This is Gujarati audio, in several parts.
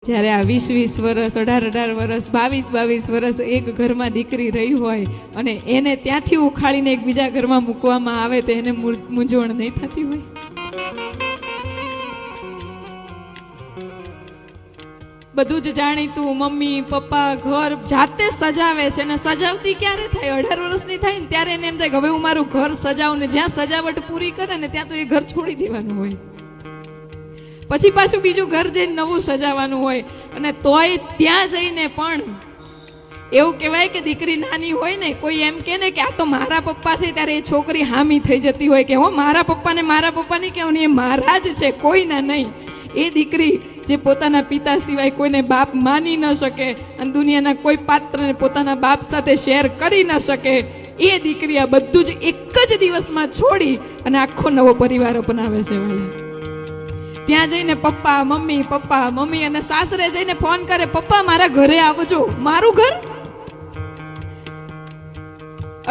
જ્યારે આ 20-20 વર્ષ 18-18 વર્ષ 22-22 વર્ષ એક ઘરમાં દીકરી રહી હોય અને એને ત્યાંથી ઉખાડીને એક બીજા ઘરમાં મૂકવામાં આવે તો એને મૂંઝવણ નહીં થતી હોય? બધું જ જાણીતું મમ્મી પપ્પા ઘર જાતે સજાવે છે અને સજાવતી ક્યારે થાય? 18 વર્ષની થાય ને ત્યારે એને એમ થાય કે હવે હું મારું ઘર સજાવું ને જ્યાં સજાવટ પૂરી કરે ને ત્યાં તો એ ઘર છોડી દેવાનું હોય, પછી પાછું બીજું ઘર જઈને નવું સજાવવાનું હોય. અને તોય ત્યાં જઈને પણ એવું કહેવાય કે દીકરી નાની હોય ને, કોઈ એમ કે ને કે આ તો મારા પપ્પા છે, ત્યારે એ છોકરી હામી થઈ જતી હોય કે હો મારા પપ્પા નહીં કહેવાનું, એ મારા જ છે, કોઈના નહીં. એ દીકરી જે પોતાના પિતા સિવાય કોઈને બાપ માની ન શકે અને દુનિયાના કોઈ પાત્રને પોતાના બાપ સાથે શેર કરી ન શકે, એ દીકરી આ બધું જ એક જ દિવસમાં છોડી અને આખો નવો પરિવાર અપનાવે છે. ત્યાં જઈને પપ્પા મમ્મી અને સાસરે જઈને ફોન કરે, પપ્પા મારા ઘરે આવજો. મારું ઘર?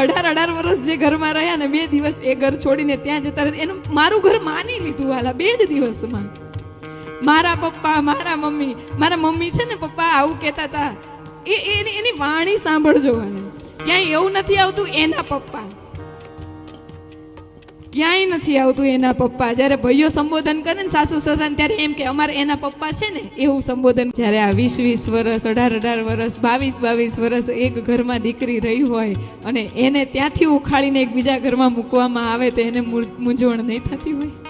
18 વર્ષ જે ઘરમાં રહ્યા ને 2 દિવસ એ ઘર છોડીને ત્યાં જતા રહે, એનું મારું ઘર માની લીધું હાલા 2 જ દિવસમાં. મારા પપ્પા મારા મમ્મી છે ને પપ્પા આવું કહેતા હતા, એની વાણી સાંભળજો. ક્યાંય એવું નથી આવતું એના પપ્પા, ક્યાંય નથી આવતું એના પપ્પા. જયારે ભાઈઓ સંબોધન કરે ને સાસુ સસરાને ત્યારે એમ કે અમારે એના પપ્પા છે ને, એવું સંબોધન. જયારે આ 20-20 વર્ષ 18-18 વર્ષ 22-22 વર્ષ એક ઘરમાં દીકરી રહી હોય અને એને ત્યાંથી ઉખાડીને એક બીજા ઘરમાં મૂકવામાં આવે તો એને મૂંઝવણ નહીં થતી હોય?